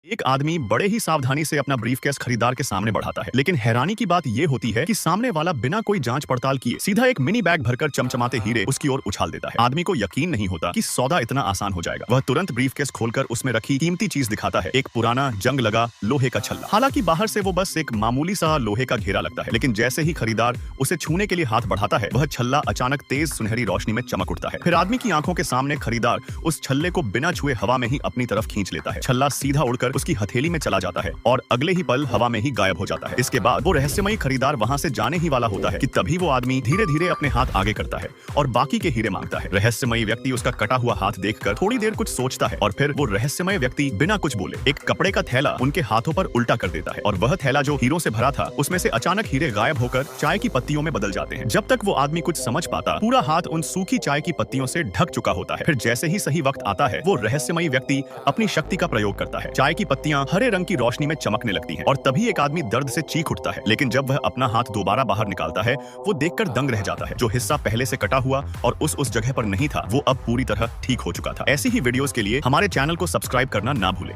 एक आदमी बड़े ही सावधानी से अपना ब्रीफकेस खरीदार के सामने बढ़ाता है, लेकिन हैरानी की बात यह होती है कि सामने वाला बिना कोई जांच पड़ताल किए सीधा एक मिनी बैग भरकर चमचमाते हीरे उसकी ओर उछाल देता है। आदमी को यकीन नहीं होता कि सौदा इतना आसान हो जाएगा। वह तुरंत ब्रीफकेस खोलकर उसमें रखी कीमती चीज दिखाता है, एक पुराना जंग लगा लोहे का छल्ला। हालांकि बाहर से वो बस एक मामूली सा लोहे का घेरा लगता है, लेकिन जैसे ही खरीदार उसे छूने के लिए हाथ बढ़ाता है, वह छल्ला अचानक तेज सुनहरी रोशनी में चमक उठता है। फिर आदमी की आंखों के सामने खरीदार उस छल्ले को बिना छुए हवा में ही अपनी तरफ खींच लेता है। छल्ला सीधा उड़कर उसकी हथेली में चला जाता है और अगले ही पल हवा में ही गायब हो जाता है। इसके बाद वो रहस्यमयी खरीदार वहां से जाने ही वाला होता है कि तभी वो आदमी धीरे धीरे अपने हाथ आगे करता है और बाकी के हीरे मांगता है। रहस्यमयी व्यक्ति उसका कटा हुआ हाथ देखकर थोड़ी देर कुछ सोचता है और फिर वो रहस्यमय व्यक्ति बिना कुछ बोले एक कपड़े का थैला उनके हाथों पर उल्टा कर देता है और वह थैला जो हीरों से भरा था, उसमें से अचानक हीरे गायब होकर चाय की पत्तियों में बदल जाते हैं। जब तक वो आदमी कुछ समझ पाता, पूरा हाथ उन सूखी चाय की पत्तियों से ढक चुका होता है। फिर जैसे ही सही वक्त आता है, वो रहस्यमयी व्यक्ति अपनी शक्ति का प्रयोग करता है। चाय की पत्तियां हरे रंग की रोशनी में चमकने लगती हैं और तभी एक आदमी दर्द से चीख उठता है। लेकिन जब वह अपना हाथ दोबारा बाहर निकालता है, वो देखकर दंग रह जाता है। जो हिस्सा पहले से कटा हुआ और उस जगह पर नहीं था, वो अब पूरी तरह ठीक हो चुका था। ऐसी ही वीडियोस के लिए हमारे चैनल को सब्सक्राइब करना ना भूलें।